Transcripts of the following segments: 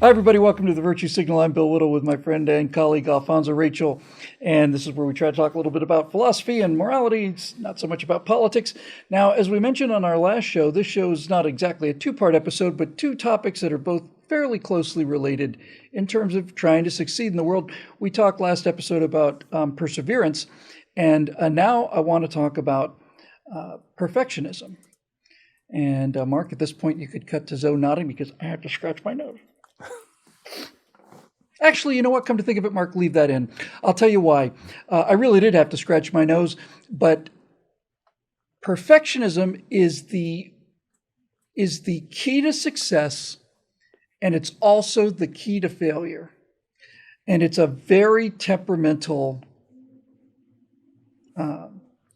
Hi, everybody. Welcome to the Virtue Signal. I'm Bill Whittle with my friend and colleague Alfonso Rachel. And this is where we try to talk a little bit about philosophy and morality. It's not so much about politics. Now, as we mentioned on our last show, this show is not exactly a two-part episode, but two topics that are both fairly closely related in terms of trying to succeed in the world. We talked last episode about perseverance, and now I want to talk about perfectionism. And Mark, at this point, you could cut to Zoe nodding because I have to scratch my nose. Actually, you know what? Come to think of it, Mark, leave that in. I'll tell you why. I really did have to scratch my nose, but perfectionism is the key to success, and it's also the key to failure. And it's a very temperamental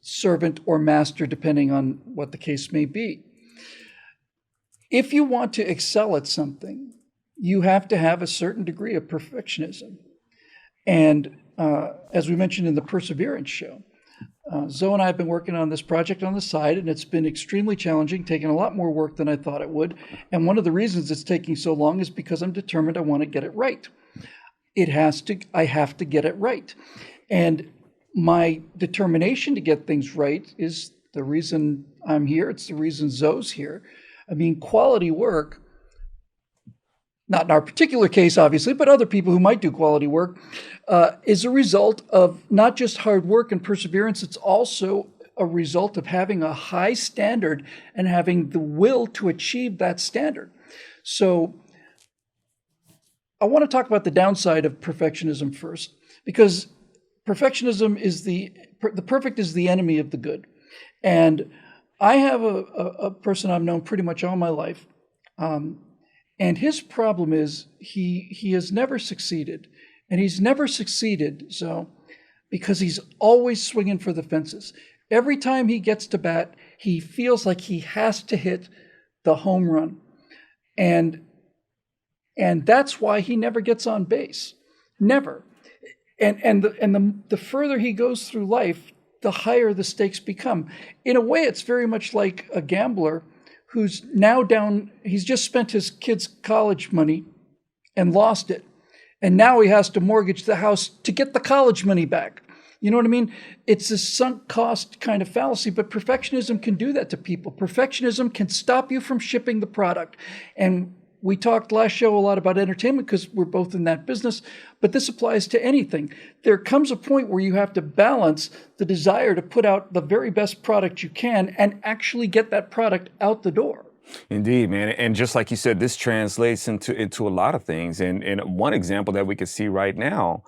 servant or master, depending on what the case may be. If you want to excel at something, you have to have a certain degree of perfectionism. And as we mentioned in the Perseverance show, Zoe and I have been working on this project on the side, and it's been extremely challenging, taking a lot more work than I thought it would. And one of the reasons it's taking so long is because I'm determined I want to get it right. I have to get it right. And my determination to get things right is the reason I'm here. It's the reason Zoe's here. I mean, quality work, not in our particular case, obviously, but other people who might do quality work, is a result of not just hard work and perseverance, it's also a result of having a high standard and having the will to achieve that standard. So I want to talk about the downside of perfectionism first, because perfectionism is the perfect is the enemy of the good. And I have a person I've known pretty much all my life, and his problem is he has never succeeded. And he's never succeeded, because he's always swinging for the fences. Every time he gets to bat, he feels like he has to hit the home run. And that's why he never gets on base. Never. And the further he goes through life, the higher the stakes become. In a way, it's very much like a gambler who's now he's just spent his kid's college money and lost it. And now he has to mortgage the house to get the college money back. You know what I mean? It's a sunk cost kind of fallacy, but perfectionism can do that to people. Perfectionism can stop you from shipping the product. And we talked last show a lot about entertainment because we're both in that business, but this applies to anything. There comes a point where you have to balance the desire to put out the very best product you can and actually get that product out the door. Indeed, man. And just like you said, this translates into a lot of things. And one example that we can see right now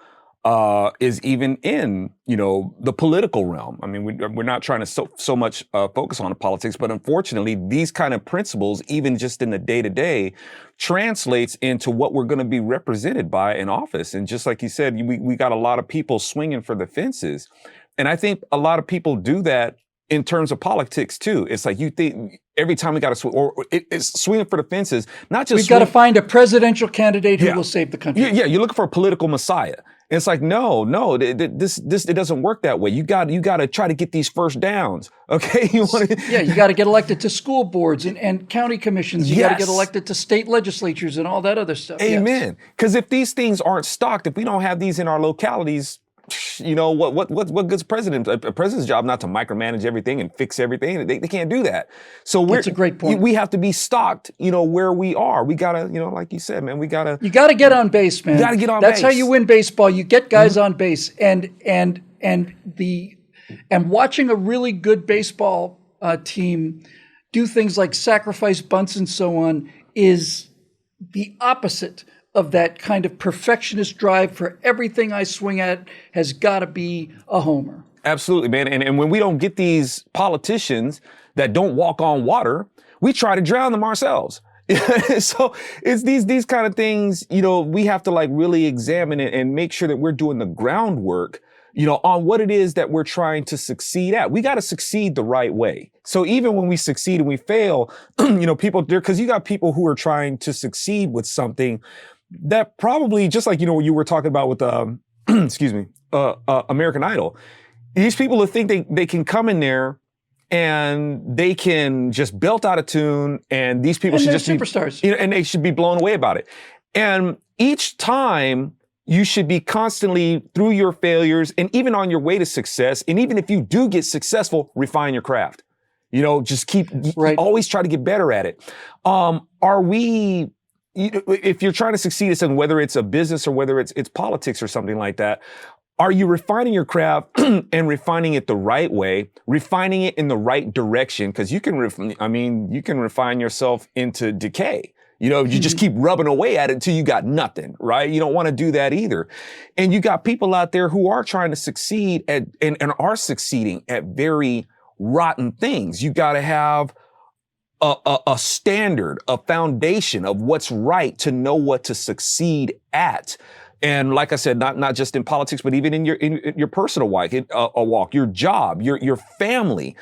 is even in, the political realm. I mean, we're not trying to so much focus on the politics, but unfortunately, these kind of principles, even just in the day-to-day, translates into what we're going to be represented by in office. And just like you said, we got a lot of people swinging for the fences. And I think a lot of people do that in terms of politics too. It's like you think every time we got to swing, or it's swinging for the fences, not just we've got to find a presidential candidate who will save the country. Yeah, you're looking for a political messiah. And it's like, no, it doesn't work that way. You got to try to get these first downs. Okay, you got to get elected to school boards and county commissions. You got to get elected to state legislatures and all that other stuff. Amen. Because if these things aren't stocked, if we don't have these in our localities, what good's president? A president's job not to micromanage everything and fix everything. They can't do that. So that's a great point. We have to be stocked, where we are. We gotta, like you said, man, you gotta get on base, man. You gotta get on base. That's how you win baseball. You get guys on base, and watching a really good baseball team do things like sacrifice bunts and so on is the opposite of that kind of perfectionist drive for everything I swing at has got to be a homer. Absolutely, man. And when we don't get these politicians that don't walk on water, we try to drown them ourselves. So it's these kind of things, we have to really examine it and make sure that we're doing the groundwork, on what it is that we're trying to succeed at. We got to succeed the right way. So even when we succeed and we fail, people there, because you got people who are trying to succeed with something that probably, just like, what you were talking about with, excuse me, American Idol, these people who think they can come in there and they can just belt out a tune, and these people And should they're just be superstars. and they should be blown away about it. And each time you should be constantly, through your failures and even on your way to success, and even if you do get successful, refine your craft. Just Right. always try to get better at it. Are we, if you're trying to succeed at something, whether it's a business or whether it's politics or something like that, are you refining your craft and refining it the right way, refining it in the right direction? Because you can refine yourself into decay. You just keep rubbing away at it until you got nothing, right? You don't want to do that either. And you got people out there who are trying to succeed at and are succeeding at very rotten things. You got to have a standard, a foundation of what's right to know what to succeed at. And like I said, not just in politics, but even in your personal walk, your job, your family,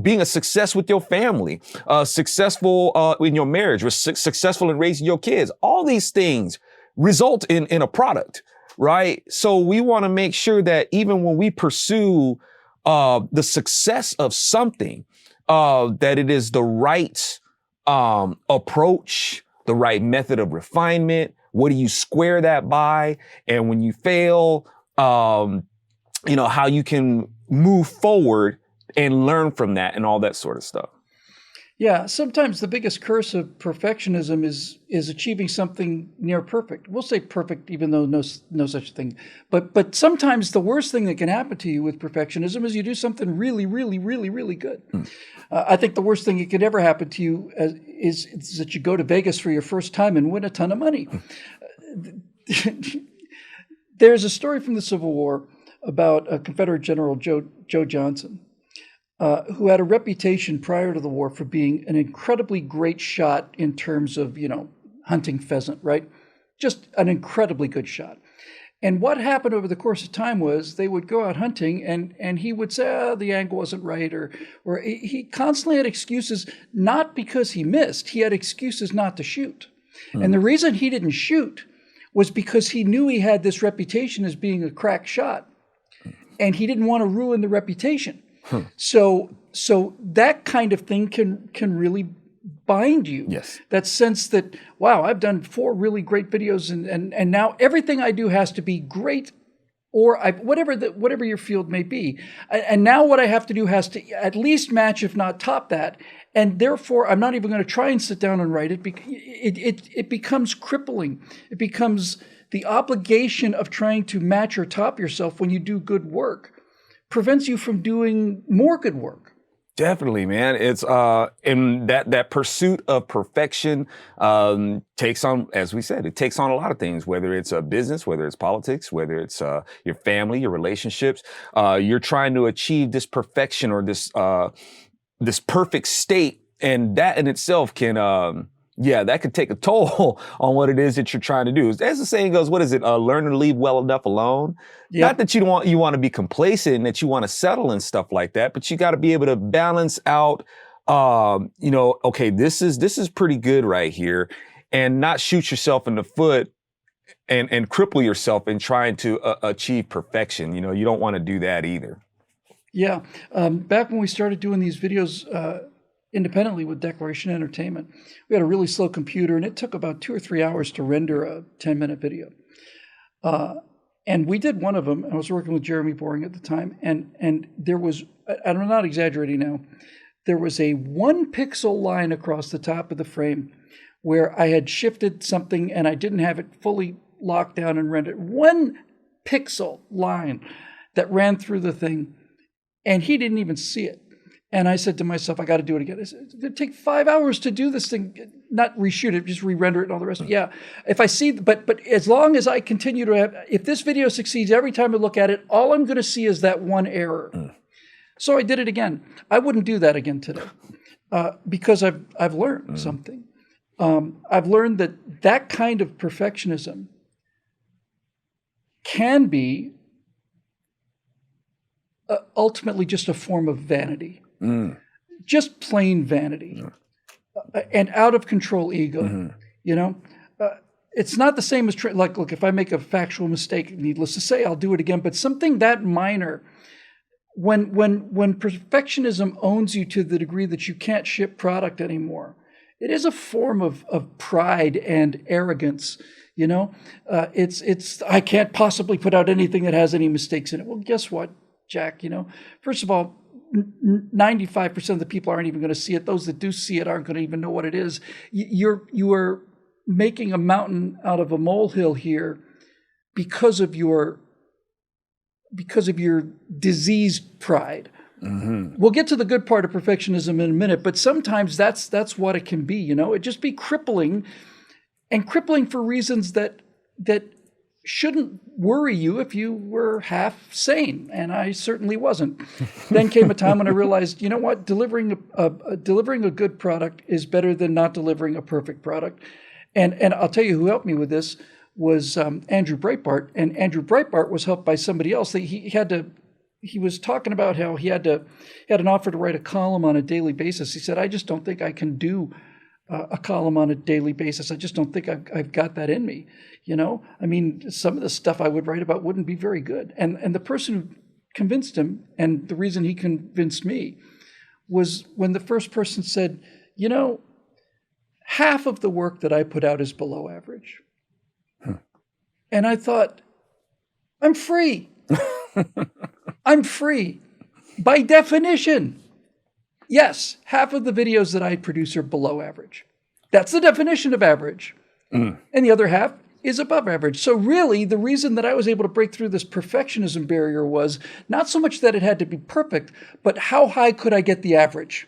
being a success with your family, successful in your marriage, successful in raising your kids. All these things result in a product, right? So we want to make sure that even when we pursue the success of something, that it is the right approach, the right method of refinement. What do you square that by? And when you fail, how you can move forward and learn from that and all that sort of stuff. Yeah, sometimes the biggest curse of perfectionism is achieving something near perfect. We'll say perfect, even though no such thing. But sometimes the worst thing that can happen to you with perfectionism is you do something really, really, really, really good. I think the worst thing that could ever happen to you is that you go to Vegas for your first time and win a ton of money. There's a story from the Civil War about a Confederate General, Joe Johnson, who had a reputation prior to the war for being an incredibly great shot in terms of, hunting pheasant, right? Just an incredibly good shot. And what happened over the course of time was they would go out hunting and he would say, the angle wasn't right, or he constantly had excuses, not because he missed, he had excuses not to shoot. And the reason he didn't shoot was because he knew he had this reputation as being a crack shot, and he didn't want to ruin the reputation. So that kind of thing can really bind you. Yes. That sense that, wow, I've done 4 really great videos and now everything I do has to be great, or whatever your field may be. And now what I have to do has to at least match, if not top that. And therefore, I'm not even going to try and sit down and write it. It becomes crippling. It becomes the obligation of trying to match or top yourself when you do good work prevents you from doing more good work. Definitely, man. It's and that pursuit of perfection takes on, as we said, it takes on a lot of things. Whether it's a business, whether it's politics, whether it's your family, your relationships, you're trying to achieve this perfection or this perfect state, and that in itself can that could take a toll on what it is that you're trying to do. As the saying goes, what is it? Learn to leave well enough alone. Yep. Not that you want to be complacent and that you want to settle and stuff like that, but you got to be able to balance out, okay, this is pretty good right here, and not shoot yourself in the foot and cripple yourself in trying to achieve perfection. You don't want to do that either. Yeah. Back when we started doing these videos, independently with Declaration Entertainment, we had a really slow computer, and it took about 2 or 3 hours to render a 10-minute video. And we did one of them. I was working with Jeremy Boring at the time, and there was, I'm not exaggerating now, there was a 1 pixel line across the top of the frame where I had shifted something and I didn't have it fully locked down and rendered. 1 pixel line that ran through the thing, and he didn't even see it. And I said to myself, I got to do it again. It'd take 5 hours to do this thing, not reshoot it, just re-render it and all the rest of it. Yeah, if I see, but as long as I continue to have, if this video succeeds every time I look at it, all I'm going to see is that 1 error. So I did it again. I wouldn't do that again today because I've learned something. I've learned that kind of perfectionism can be ultimately just a form of vanity. Just plain vanity, and out of control ego. it's not the same as like, look, if I make a factual mistake, needless to say, I'll do it again. But something that minor, when perfectionism owns you to the degree that you can't ship product anymore, it is a form of pride and arrogance. You know, it's I can't possibly put out anything that has any mistakes in it. Well, guess what, Jack? You know, first of all, 95% of the people aren't even going to see it. Those that do see it aren't going to even know what it is. You are making a mountain out of a molehill here because of your diseased pride. Mm-hmm. We'll get to the good part of perfectionism in a minute, but sometimes that's what it can be. You know, it just be crippling. And crippling for reasons that shouldn't worry you if you were half sane, and I certainly wasn't. Then came a time when I realized, you know what, delivering a good product is better than not delivering a perfect product. And I'll tell you who helped me with this was Andrew Breitbart, and Andrew Breitbart was helped by somebody else. He was talking about how he had an offer to write a column on a daily basis. He said, I just don't think I can do a column on a daily basis. I just don't think I've got that in me. You know, I mean, some of the stuff I would write about wouldn't be very good. And the person who convinced him, and the reason he convinced me, was when the first person said, you know, half of the work that I put out is below average. And I thought, I'm free. I'm free. By definition. Yes, half of the videos that I produce are below average. That's the definition of average. And the other half is above average. So really, the reason that I was able to break through this perfectionism barrier was not so much that it had to be perfect, but how high could I get the average,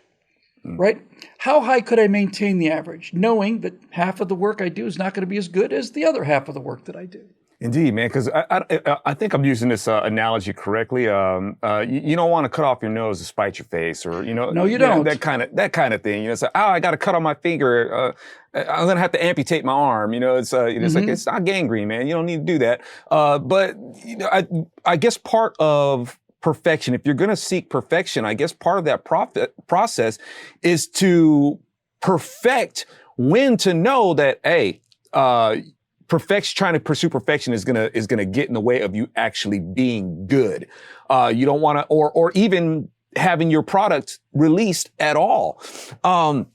right? How high could I maintain the average, knowing that half of the work I do is not going to be as good as the other half of the work that I do. Indeed, man, because I think I'm using this analogy correctly. You don't want to cut off your nose to spite your face, or no, you don't. That kind of thing. It's like, I got to cut off my finger. I'm gonna have to amputate my arm. It's like, it's not gangrene, man. You don't need to do that. But I guess part of perfection, if you're gonna seek perfection, I guess part of that process is to perfect when to know that, hey, trying to pursue perfection is gonna get in the way of you actually being good. You don't want to, or even having your product released at all. So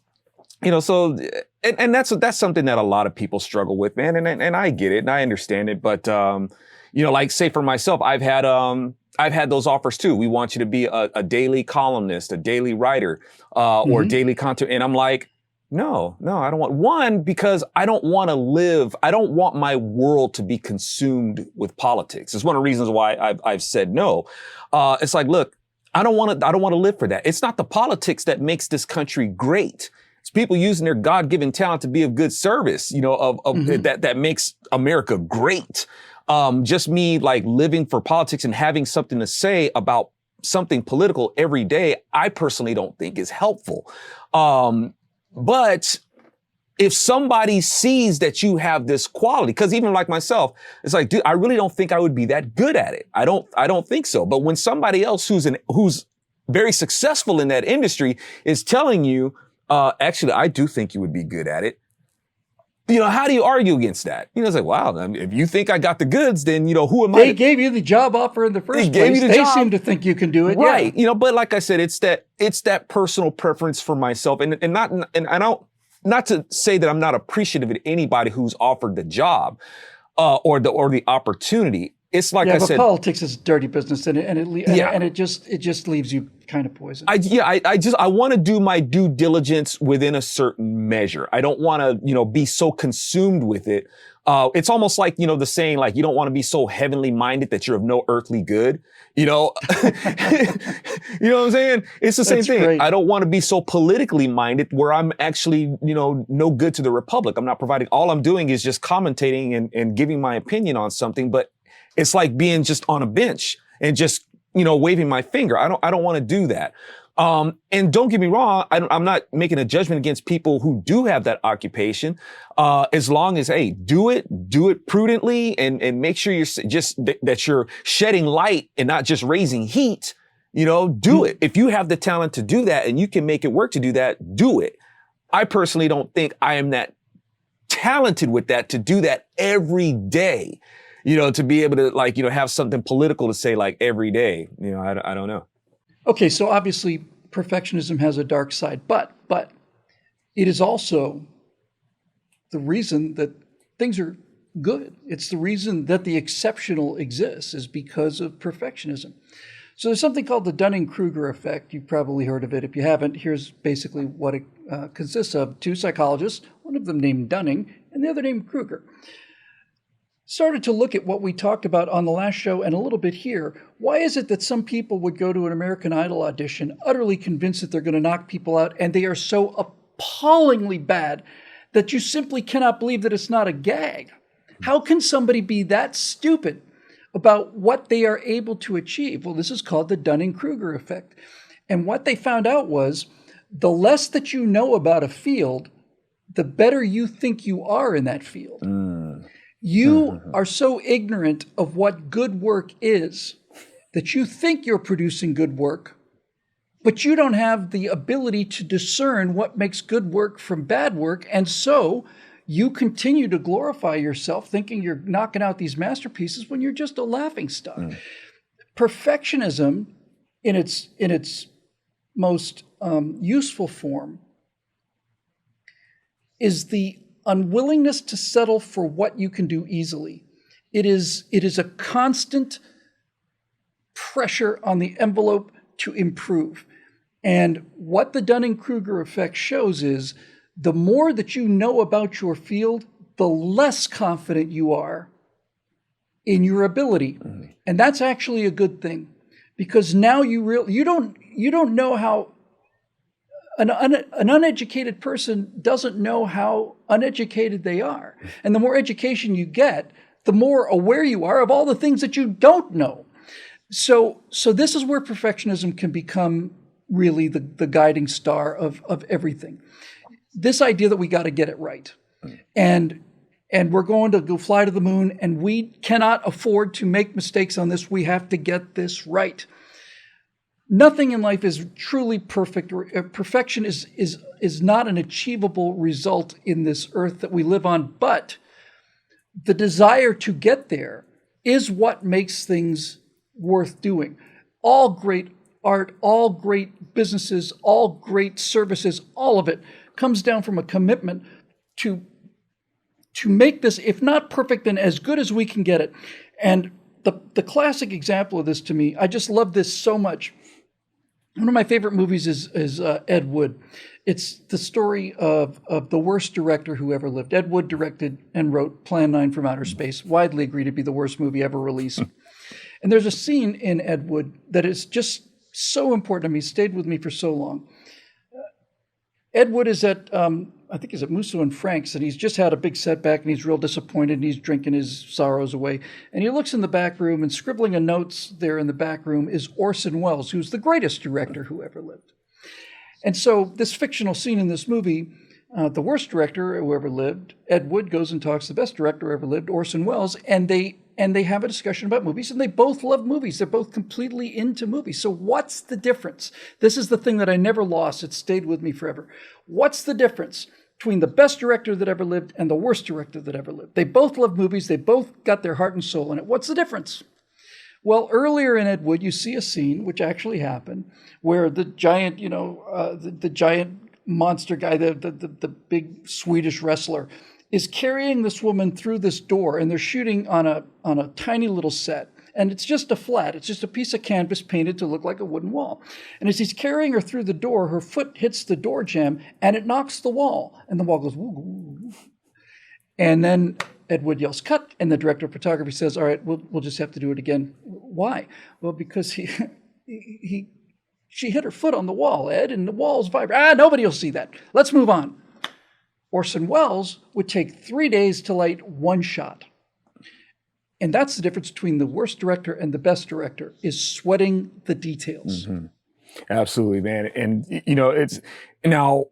and that's something that a lot of people struggle with, man. And I get it and I understand it, but like say for myself, I've had those offers too. We want you to be a daily columnist, a daily writer, or daily content, and I'm like, no, I don't want one, because I don't want my world to be consumed with politics. It's one of the reasons why I've said no. It's like, look, I don't want to live for that. It's not the politics that makes this country great. It's people using their God-given talent to be of good service, that makes America great. Just me like living for politics and having something to say about something political every day, I personally don't think is helpful. But if somebody sees that you have this quality, because even like myself, it's like, dude, I really don't think I would be that good at it. I don't think so. But when somebody else who's very successful in that industry is telling you, actually, I do think you would be good at it. How do you argue against that? It's like, wow, I mean, if you think I got the goods, then, who am I? They gave you the job offer in the first place. They seem to think you can do it. Right. Yeah. But like I said, it's that personal preference for myself. And I don't, not to say that I'm not appreciative of anybody who's offered the job, or the opportunity. It's like I said, politics is dirty business, and it just leaves you kind of poisoned. I want to do my due diligence within a certain measure. I don't want to, be so consumed with it. It's almost like, the saying, like, you don't want to be so heavenly minded that you're of no earthly good. You know what I'm saying? It's the same thing. Great. I don't want to be so politically minded where I'm actually, no good to the republic. I'm not providing, all I'm doing is just commentating and giving my opinion on something, but it's like being just on a bench and just, waving my finger. I don't want to do that. And don't get me wrong, I'm not making a judgment against people who do have that occupation. As long as, hey, do it prudently and make sure that you're shedding light and not just raising heat, do it. If you have the talent to do that and you can make it work to do that, do it. I personally don't think I am that talented with that, to do that every day, to be able to like, have something political to say like every day, I don't know. Okay, so obviously perfectionism has a dark side, but it is also the reason that things are good. It's the reason that the exceptional exists, is because of perfectionism. So there's something called the Dunning-Kruger effect. You've probably heard of it. If you haven't, here's basically what it consists of. Two psychologists, one of them named Dunning and the other named Kruger, started to look at what we talked about on the last show and a little bit here. Why is it that some people would go to an American Idol audition utterly convinced that they're going to knock people out, and they are so appallingly bad that you simply cannot believe that it's not a gag? How can somebody be that stupid about what they are able to achieve? Well, this is called the Dunning-Kruger effect. And what they found out was the less that you know about a field, the better you think you are in that field. You are so ignorant of what good work is that you think you're producing good work, but you don't have the ability to discern what makes good work from bad work. And so you continue to glorify yourself thinking you're knocking out these masterpieces when you're just a laughingstock. Perfectionism in its most useful form is the unwillingness to settle for what you can do easily. It is a constant pressure on the envelope to improve. And what the Dunning-Kruger effect shows is the more that you know about your field, the less confident you are in your ability. And that's actually a good thing, because now you don't know how an uneducated person doesn't know how uneducated they are. And the more education you get, the more aware you are of all the things that you don't know. So this is where perfectionism can become really the guiding star of everything. This idea that we got to get it right. And we're going to go fly to the moon, and we cannot afford to make mistakes on this. We have to get this right. Nothing in life is truly perfect. Perfection is not an achievable result in this earth that we live on, but the desire to get there is what makes things worth doing. All great art, all great businesses, all great services, all of it comes down from a commitment to make this, if not perfect, then as good as we can get it. And the classic example of this to me, I just love this so much. One of my favorite movies is Ed Wood. It's the story of the worst director who ever lived. Ed Wood directed and wrote Plan 9 from Outer Space, widely agreed to be the worst movie ever released. And there's a scene in Ed Wood that is just so important to me, stayed with me for so long. Ed Wood is at, I think he's at Musso and Frank's, and he's just had a big setback, and he's real disappointed, and he's drinking his sorrows away. And he looks in the back room, and scribbling a notes there in the back room is Orson Welles, who's the greatest director who ever lived. And so this fictional scene in this movie, the worst director who ever lived, Ed Wood goes and talks to the best director who ever lived, Orson Welles, and they have a discussion about movies, and they both love movies. They're both completely into movies. So what's the difference? This is the thing that I never lost. It stayed with me forever. What's the difference between the best director that ever lived and the worst director that ever lived? They both love movies. They both got their heart and soul in it. What's the difference? Well, earlier in Ed Wood, you see a scene, which actually happened, where the giant, the giant monster guy, the big Swedish wrestler, is carrying this woman through this door, and they're shooting on a tiny little set. And it's just a flat. It's just a piece of canvas painted to look like a wooden wall. And as he's carrying her through the door, her foot hits the door jamb, and it knocks the wall. And the wall goes, woo, woo, woo. And then Ed Wood yells, cut. And the director of photography says, all right, we'll just have to do it again. Why? Well, because she hit her foot on the wall, Ed, and the wall's vibrating. Nobody will see that. Let's move on. Orson Welles would take 3 days to light one shot. And that's the difference between the worst director and the best director, is sweating the details. Mm-hmm. Absolutely, man. And, it's now,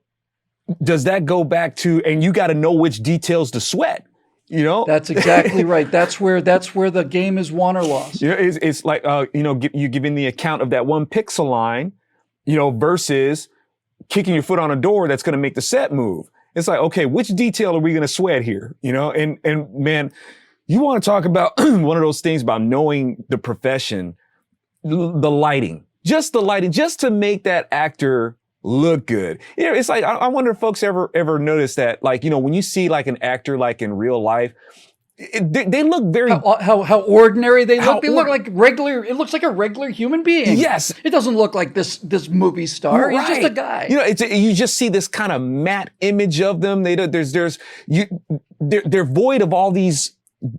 does that go back to, and you got to know which details to sweat, That's exactly right. That's where the game is won or lost. It's like, you giving the account of that one pixel line, versus kicking your foot on a door that's going to make the set move. It's like, okay, which detail are we going to sweat here? You know, and man, you want to talk about one of those things about knowing the profession, the lighting, just the lighting, just to make that actor look good. You know, it's like, I wonder if folks ever notice that, like, you know, when you see like an actor, like in real life, they look very how ordinary they look. They look like regular. It looks like a regular human being. Yes, it doesn't look like this movie star. Right. He's just a guy. You know, you just see this kind of matte image of them. They're void of all these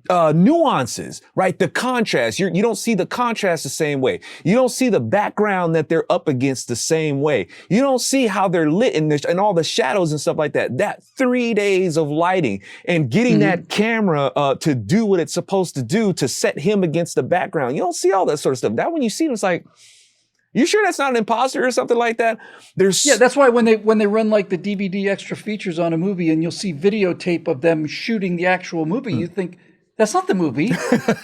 nuances, right? The contrast. You don't see the contrast the same way. You don't see the background that they're up against the same way. You don't see how they're lit and all the shadows and stuff like that. That 3 days of lighting and getting that camera to do what it's supposed to do to set him against the background. You don't see all that sort of stuff. That when you see it, it's like, you sure that's not an imposter or something like that? That's why when they run like the DVD extra features on a movie and you'll see videotape of them shooting the actual movie, you think, that's not the movie.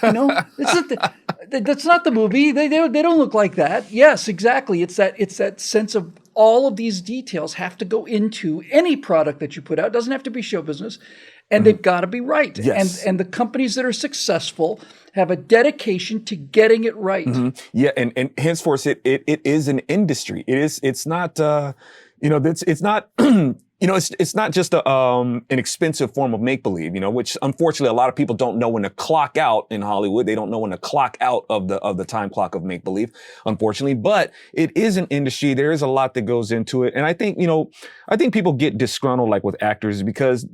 You know, that's not the movie. They don't look like that. Yes, exactly. It's that sense of all of these details have to go into any product that you put out. It doesn't have to be show business, and they've got to be right. Yes. And the companies that are successful have a dedication to getting it right. Yeah, and henceforth it is an industry. It's not it's not it's not just an expensive form of make-believe, which unfortunately a lot of people don't know when to clock out in Hollywood. They don't know when to clock out of the time clock of make-believe, unfortunately. But it is an industry. There is a lot that goes into it. And I think, I think people get disgruntled like with actors because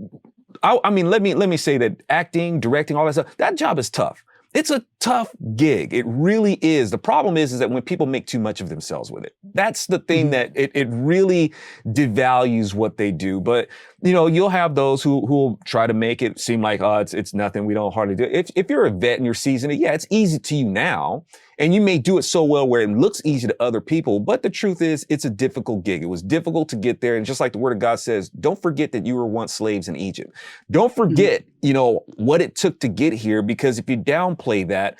I mean, let me say that acting, directing, all that stuff, that job is tough. It's a tough gig. It really is. The problem is that when people make too much of themselves with it, that's the thing that it really devalues what they do. But, you'll have those who will try to make it seem like, oh, it's nothing. We don't hardly do it. If you're a vet and you're seasoned, yeah, it's easy to you now. And you may do it so well where it looks easy to other people. But the truth is, it's a difficult gig. It was difficult to get there. And just like the word of God says, don't forget that you were once slaves in Egypt. Don't forget, what it took to get here, because if you downplay that,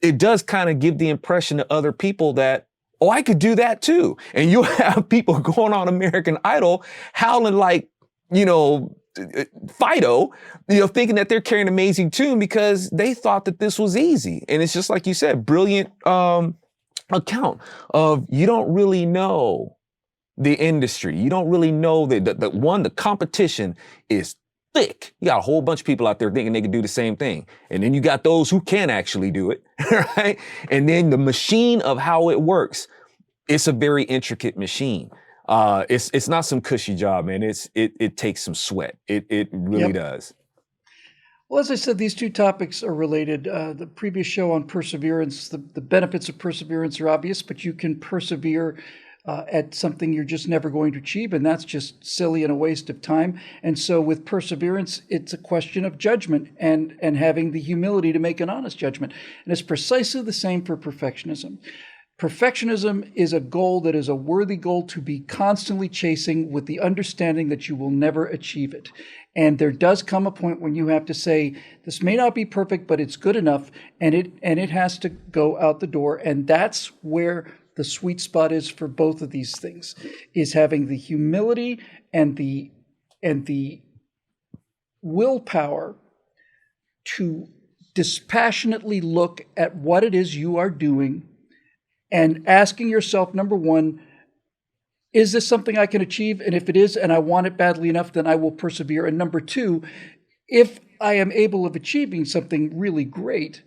it does kind of give the impression to other people that, oh, I could do that too. And you'll have people going on American Idol howling like, Fido, thinking that they're carrying an amazing tune because they thought that this was easy. And it's just like you said, brilliant account of you don't really know the industry. You don't really know the competition is thick. You got a whole bunch of people out there thinking they can do the same thing. And then you got those who can actually do it, right? And then the machine of how it works, it's a very intricate machine. It's not some cushy job, man. It takes some sweat. It really does. Well, as I said, these two topics are related. The previous show on perseverance, the benefits of perseverance are obvious, but you can persevere at something you're just never going to achieve, and that's just silly and a waste of time. And so with perseverance, it's a question of judgment and having the humility to make an honest judgment. And it's precisely the same for perfectionism. Perfectionism is a goal that is a worthy goal to be constantly chasing with the understanding that you will never achieve it. And there does come a point when you have to say, this may not be perfect, but it's good enough, and it has to go out the door. And that's where the sweet spot is for both of these things, is having the humility and the willpower to dispassionately look at what it is you are doing and asking yourself, number one, is this something I can achieve? And if it is, and I want it badly enough, then I will persevere. And number two, if I am able of achieving something really great,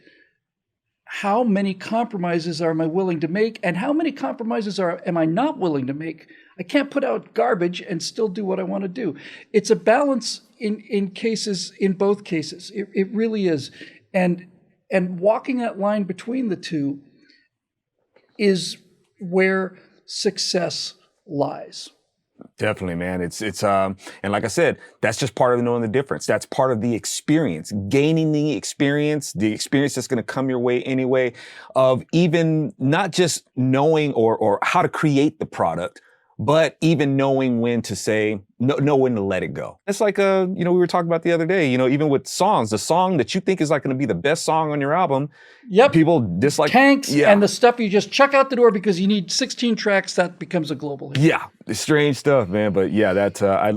how many compromises am I willing to make? And how many compromises am I not willing to make? I can't put out garbage and still do what I want to do. It's a balance in both cases. It really is. And walking that line between the two is where success lies. Definitely, man. It's and like I said, that's just part of knowing the difference. That's part of the experience, gaining the experience that's going to come your way anyway, of even not just knowing or how to create the product, but even knowing when to say, know when to let it go. It's like, we were talking about the other day, even with songs, the song that you think is like going to be the best song on your album, Yep. people dislike. Tanks Yeah. and the stuff you just chuck out the door because you need 16 tracks, that becomes a global hit. Yeah, it's strange stuff, man. But yeah,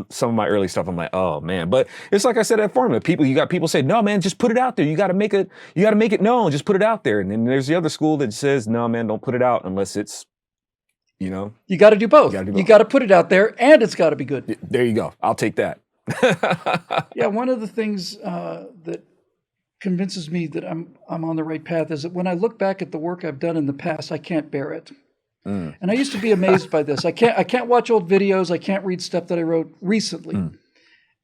some of my early stuff, I'm like, oh man. But it's like I said, that formula. You got people say, no, man, just put it out there. You got to make it known. Just put it out there. And then there's the other school that says, no, man, don't put it out unless it's, You got to do both. You got to put it out there, and it's got to be good. There you go. I'll take that. Yeah, one of the things that convinces me that I'm on the right path is that when I look back at the work I've done in the past, I can't bear it. And I used to be amazed by this. I can't watch old videos. I can't read stuff that I wrote recently.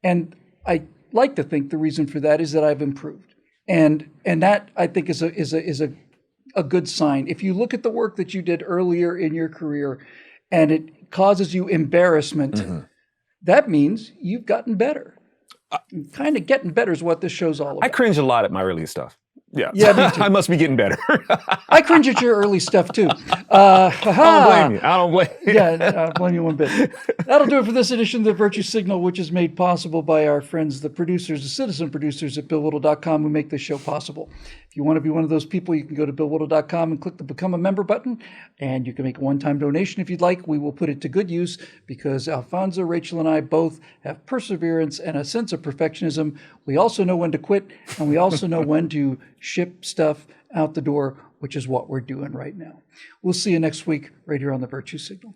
And I like to think the reason for that is that I've improved. And that, I think, is a good sign. If you look at the work that you did earlier in your career and it causes you embarrassment, that means you've gotten better. Kind of getting better is what this show's all about. I cringe a lot at my early stuff. Yeah, me too. I must be getting better. I cringe at your early stuff too. I don't blame you. I don't blame you. Yeah, I don't blame you one bit. That'll do it for this edition of the Virtue Signal, which is made possible by our friends, the producers, the citizen producers at BillWhittle.com, who make this show possible. If you want to be one of those people, you can go to BillWhittle.com and click the Become a Member button, and you can make a one-time donation if you'd like. We will put it to good use because Alfonso, Rachel, and I both have perseverance and a sense of perfectionism. We also know when to quit, and we also know when to ship stuff out the door, which is what we're doing right now. We'll see you next week right here on the Virtue Signal.